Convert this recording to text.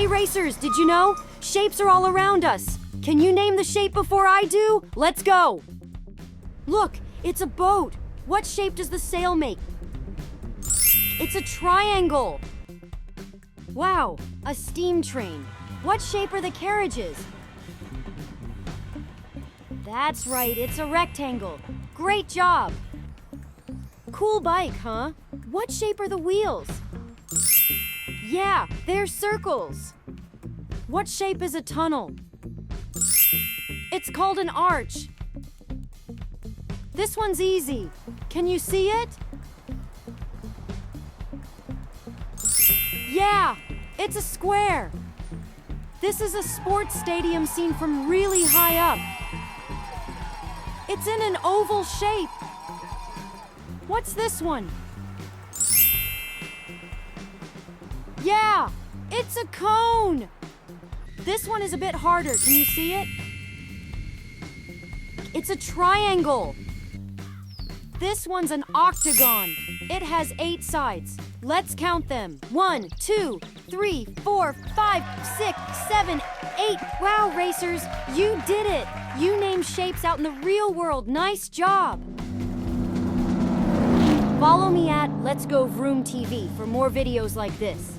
Hey racers, did you know? Shapes are all around us. Can you name the shape before I do? Let's go. Look, it's a boat. What shape does the sail make? It's a triangle. Wow, a steam train. What shape are the carriages? That's right, it's a rectangle. Great job. Cool bike, huh? What shape are the wheels? Yeah, they're circles. What shape is a tunnel? It's called an arch. This one's easy. Can you see it? Yeah, it's a square. This is a sports stadium seen from really high up. It's in an oval shape. What's this one? Yeah, it's a cone. This one is a bit harder. Can you see it? It's a triangle. This one's an octagon. It has 8 sides. Let's count them. 1, 2, 3, 4, 5, 6, 7, 8. Wow, racers, you did it. You named shapes out in the real world. Nice job. Follow me at Let's Go Vroom TV for more videos like this.